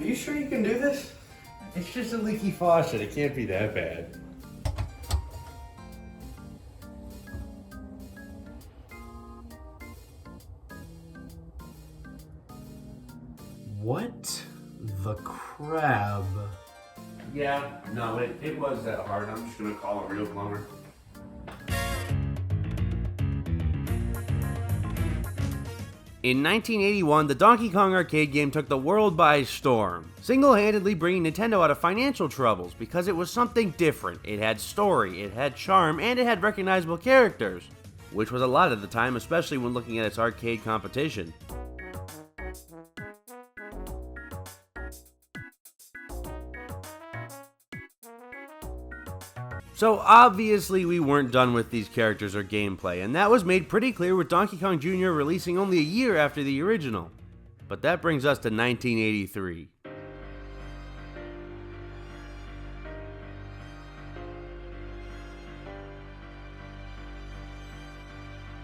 Are you sure you can do this? It's just a leaky faucet. It can't be that bad. What the crab? Yeah, no, it was that hard. I'm just gonna call a real plumber. In 1981, the Donkey Kong arcade game took the world by storm, single-handedly bringing Nintendo out of financial troubles because it was something different. It had story, it had charm, and it had recognizable characters, which was a lot at the time, especially when looking at its arcade competition. So obviously we weren't done with these characters or gameplay, and that was made pretty clear with Donkey Kong Jr. releasing only a year after the original. But that brings us to 1983.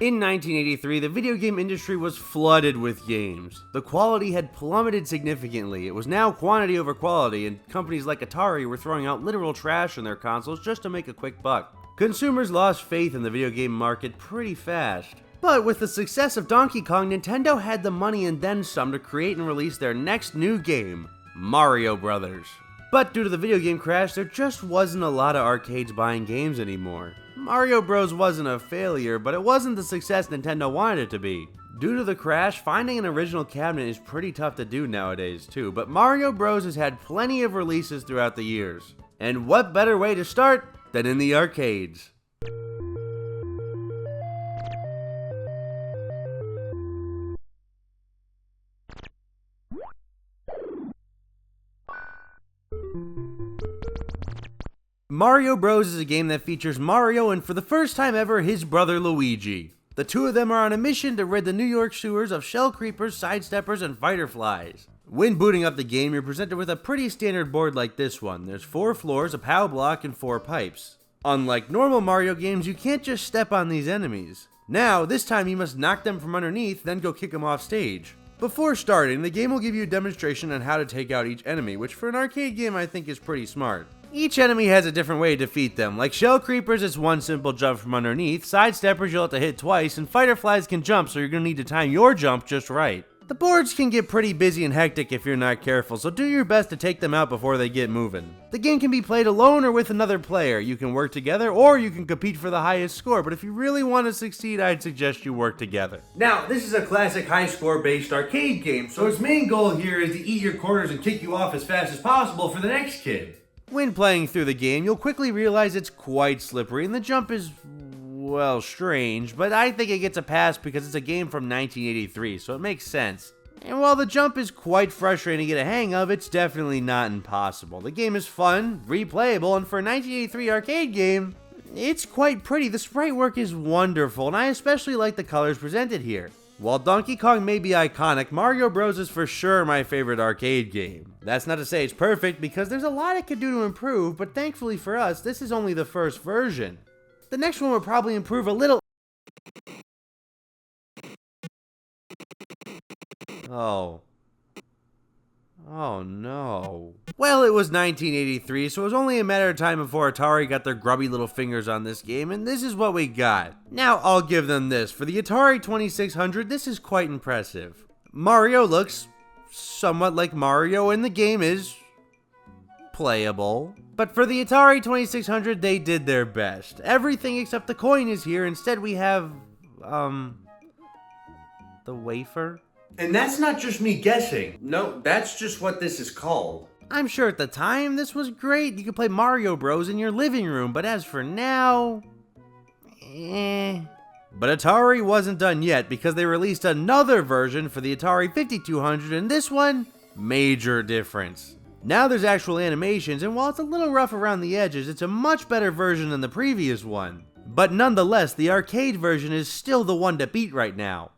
In 1983, the video game industry was flooded with games. The quality had plummeted significantly. It was now quantity over quality, and companies like Atari were throwing out literal trash in their consoles just to make a quick buck. Consumers lost faith in the video game market pretty fast. But with the success of Donkey Kong, Nintendo had the money and then some to create and release their next new game, Mario Brothers. But due to the video game crash, there just wasn't a lot of arcades buying games anymore. Mario Bros wasn't a failure, but it wasn't the success Nintendo wanted it to be. Due to the crash, finding an original cabinet is pretty tough to do nowadays too, but Mario Bros has had plenty of releases throughout the years. And what better way to start than in the arcades? Mario Bros is a game that features Mario and, for the first time ever, his brother Luigi. The two of them are on a mission to rid the New York sewers of shell creepers, sidesteppers, and fighter flies. When booting up the game, you're presented with a pretty standard board like this one. There's 4 floors, a POW block, and 4 pipes. Unlike normal Mario games, you can't just step on these enemies. Now, this time you must knock them from underneath, then go kick them off stage. Before starting, the game will give you a demonstration on how to take out each enemy, which for an arcade game I think is pretty smart. Each enemy has a different way to defeat them. Like shell creepers, it's one simple jump from underneath, sidesteppers you'll have to hit twice, and fighter flies can jump, so you're going to need to time your jump just right. The boards can get pretty busy and hectic if you're not careful, so do your best to take them out before they get moving. The game can be played alone or with another player. You can work together, or you can compete for the highest score, but if you really want to succeed, I'd suggest you work together. Now, this is a classic high score based arcade game, so its main goal here is to eat your corners and kick you off as fast as possible for the next kid. When playing through the game, you'll quickly realize it's quite slippery and the jump is, well, strange, but I think it gets a pass because it's a game from 1983, so it makes sense. And while the jump is quite frustrating to get a hang of, it's definitely not impossible. The game is fun, replayable, and for a 1983 arcade game, it's quite pretty. The sprite work is wonderful, and I especially like the colors presented here. While Donkey Kong may be iconic, Mario Bros is for sure my favorite arcade game. That's not to say it's perfect, because there's a lot it could do to improve, but thankfully for us, this is only the first version. The next one will probably improve a little. Oh no. Well, it was 1983, so it was only a matter of time before Atari got their grubby little fingers on this game, and this is what we got. Now, I'll give them this. For the Atari 2600, this is quite impressive. Mario looks somewhat like Mario, and the game is playable. But for the Atari 2600, they did their best. Everything except the coin is here. Instead, we have, the wafer. And that's not just me guessing. No, that's just what this is called. I'm sure at the time this was great. You could play Mario Bros in your living room, but as for now, But Atari wasn't done yet because they released another version for the Atari 5200, and this one, major difference. Now there's actual animations, and while it's a little rough around the edges, it's a much better version than the previous one. But nonetheless, the arcade version is still the one to beat right now.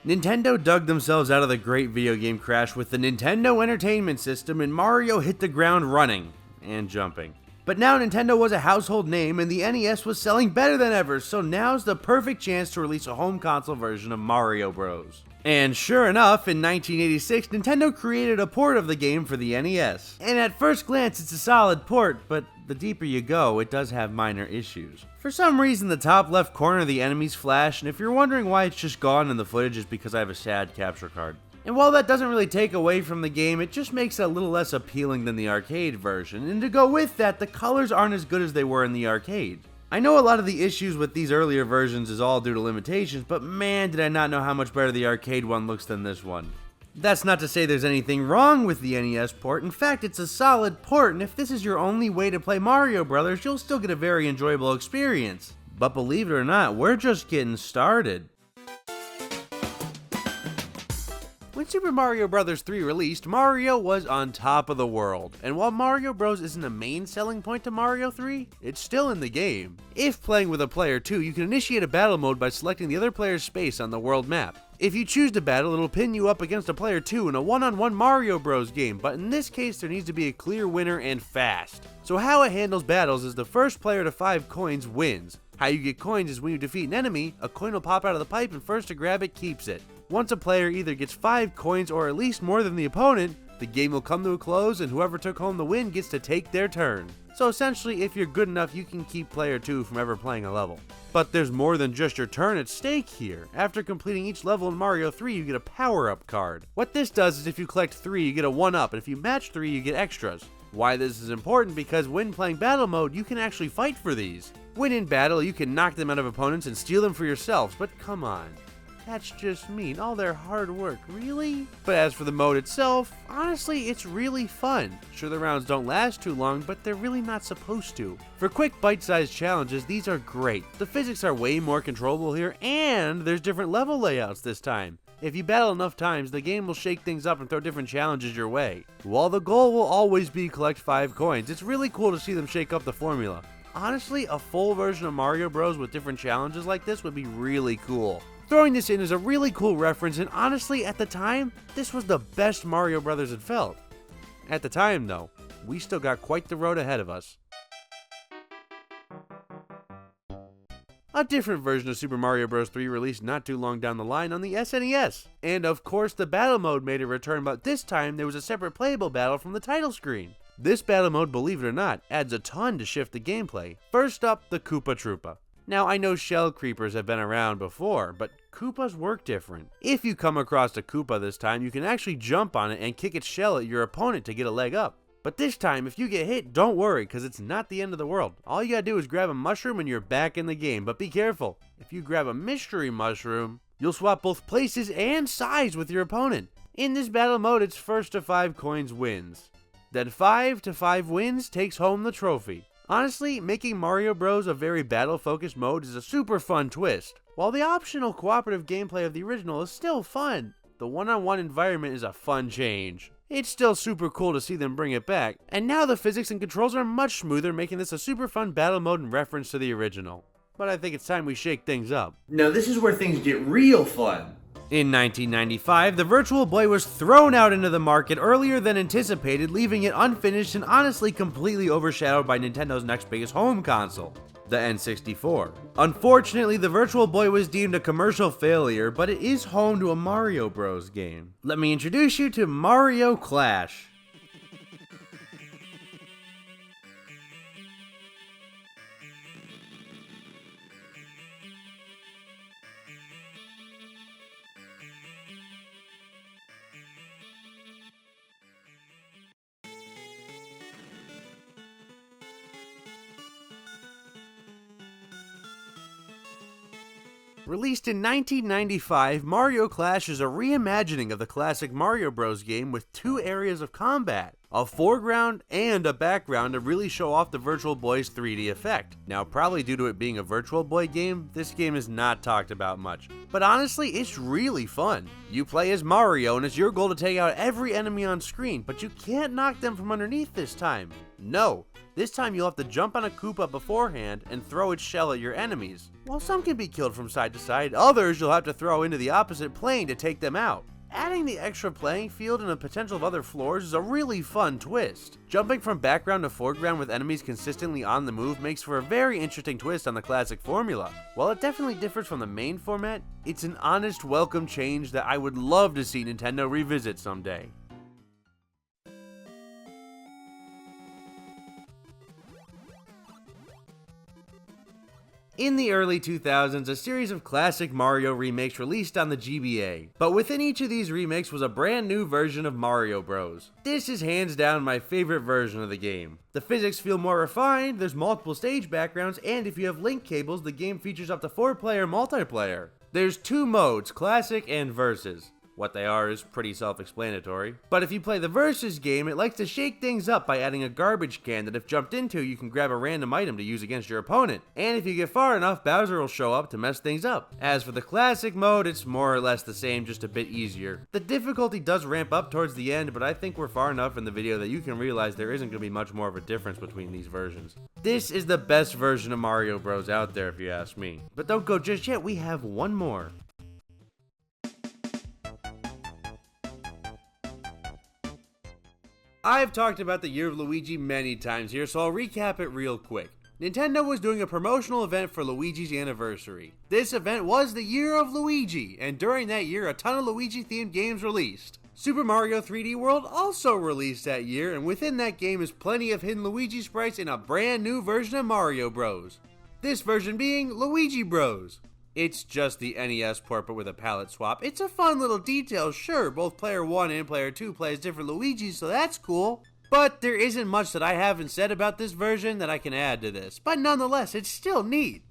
Nintendo dug themselves out of the great video game crash with the Nintendo Entertainment System, and Mario hit the ground running and jumping. But now Nintendo was a household name and the NES was selling better than ever, so now's the perfect chance to release a home console version of Mario Bros. And sure enough, in 1986, Nintendo created a port of the game for the NES. And at first glance, it's a solid port, but the deeper you go, it does have minor issues. For some reason, the top left corner of the enemies flash, and if you're wondering why it's just gone in the footage, it's because I have a sad capture card. And while that doesn't really take away from the game, it just makes it a little less appealing than the arcade version, and to go with that, the colors aren't as good as they were in the arcade. I know a lot of the issues with these earlier versions is all due to limitations, but man did I not know how much better the arcade one looks than this one. That's not to say there's anything wrong with the NES port, in fact it's a solid port, and if this is your only way to play Mario Brothers, you'll still get a very enjoyable experience. But believe it or not, we're just getting started. When Super Mario Bros. 3 released, Mario was on top of the world, and while Mario Bros. Isn't a main selling point to Mario 3, it's still in the game. If playing with a player too, you can initiate a battle mode by selecting the other player's space on the world map. If you choose to battle, it'll pin you up against a player 2 in a one-on-one Mario Bros. Game, but in this case there needs to be a clear winner and fast. So how it handles battles is the first player to 5 coins wins. How you get coins is when you defeat an enemy, a coin will pop out of the pipe and first to grab it keeps it. Once a player either gets 5 coins or at least more than the opponent, the game will come to a close and whoever took home the win gets to take their turn. So essentially, if you're good enough, you can keep player 2 from ever playing a level. But there's more than just your turn at stake here. After completing each level in Mario 3, you get a power-up card. What this does is if you collect 3, you get a 1-up, and if you match 3, you get extras. Why this is important? Because when playing battle mode, you can actually fight for these. When in battle, you can knock them out of opponents and steal them for yourselves, but come on. That's just mean, all their hard work, really? But as for the mode itself, honestly, it's really fun. Sure, the rounds don't last too long, but they're really not supposed to. For quick bite-sized challenges, these are great. The physics are way more controllable here, and there's different level layouts this time. If you battle enough times, the game will shake things up and throw different challenges your way. While the goal will always be collect 5 coins, it's really cool to see them shake up the formula. Honestly, a full version of Mario Bros. With different challenges like this would be really cool. Throwing this in is a really cool reference, and honestly, at the time, this was the best Mario Brothers had felt. At the time, though, we still got quite the road ahead of us. A different version of Super Mario Bros. 3 released not too long down the line on the SNES. And of course, the battle mode made a return, but this time there was a separate playable battle from the title screen. This battle mode, believe it or not, adds a ton to shift the gameplay. First up, the Koopa Troopa. Now, I know shell creepers have been around before, but Koopas work different. If you come across a Koopa this time, you can actually jump on it and kick its shell at your opponent to get a leg up. But this time, if you get hit, don't worry, because it's not the end of the world. All you gotta do is grab a mushroom and you're back in the game, but be careful. If you grab a mystery mushroom, you'll swap both places and sides with your opponent. In this battle mode, it's first to 5 coins wins. Then 5 to 5 wins takes home the trophy. Honestly, making Mario Bros. A very battle-focused mode is a super fun twist. While the optional cooperative gameplay of the original is still fun, the one-on-one environment is a fun change. It's still super cool to see them bring it back, and now the physics and controls are much smoother, making this a super fun battle mode in reference to the original. But I think it's time we shake things up. Now this is where things get real fun. In 1995, the Virtual Boy was thrown out into the market earlier than anticipated, leaving it unfinished and honestly completely overshadowed by Nintendo's next biggest home console, the N64. Unfortunately, the Virtual Boy was deemed a commercial failure, but it is home to a Mario Bros. Game. Let me introduce you to Mario Clash. Released in 1995, Mario Clash is a reimagining of the classic Mario Bros. Game with 2 areas of combat, a foreground and a background to really show off the Virtual Boy's 3D effect. Now, probably due to it being a Virtual Boy game, this game is not talked about much, but honestly, it's really fun. You play as Mario and it's your goal to take out every enemy on screen, but you can't knock them from underneath this time. No, this time you'll have to jump on a Koopa beforehand and throw its shell at your enemies. While some can be killed from side to side, others you'll have to throw into the opposite plane to take them out. Adding the extra playing field and the potential of other floors is a really fun twist. Jumping from background to foreground with enemies consistently on the move makes for a very interesting twist on the classic formula. While it definitely differs from the main format, it's an honest, welcome change that I would love to see Nintendo revisit someday. In the early 2000s, a series of classic Mario remakes released on the GBA, but within each of these remakes was a brand new version of Mario Bros. This is hands down my favorite version of the game. The physics feel more refined, there's multiple stage backgrounds, and if you have link cables, the game features up to 4-player multiplayer. There's 2 modes, Classic and Versus. What they are is pretty self-explanatory. But if you play the Versus game, it likes to shake things up by adding a garbage can that if jumped into, you can grab a random item to use against your opponent. And if you get far enough, Bowser will show up to mess things up. As for the Classic mode, it's more or less the same, just a bit easier. The difficulty does ramp up towards the end, but I think we're far enough in the video that you can realize there isn't going to be much more of a difference between these versions. This is the best version of Mario Bros. Out there if you ask me. But don't go just yet, we have one more. I've talked about the Year of Luigi many times here, so I'll recap it real quick. Nintendo was doing a promotional event for Luigi's anniversary. This event was the Year of Luigi, and during that year a ton of Luigi-themed games released. Super Mario 3D World also released that year, and within that game is plenty of hidden Luigi sprites in a brand new version of Mario Bros. This version being Luigi Bros. It's just the NES port but with a palette swap. It's a fun little detail, sure, both player 1 and player 2 play as different Luigis, so that's cool. But there isn't much that I haven't said about this version that I can add to this, but nonetheless, it's still neat.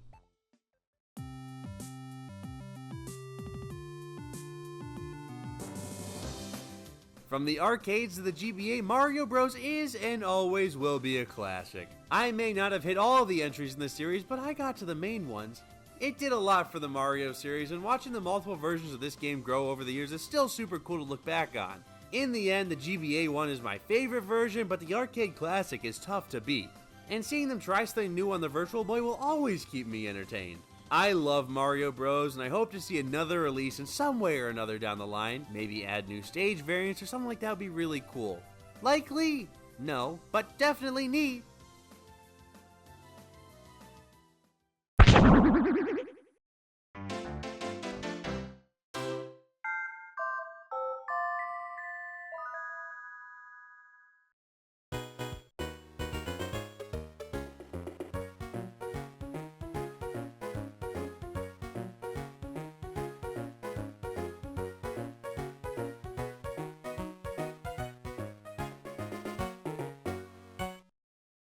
From the arcades to the GBA, Mario Bros. Is and always will be a classic. I may not have hit all the entries in the series, but I got to the main ones. It did a lot for the Mario series, and watching the multiple versions of this game grow over the years is still super cool to look back on. In the end, the GBA one is my favorite version, but the arcade classic is tough to beat. And seeing them try something new on the Virtual Boy will always keep me entertained. I love Mario Bros, and I hope to see another release in some way or another down the line. Maybe add new stage variants or something like that would be really cool. Likely? No, but definitely neat.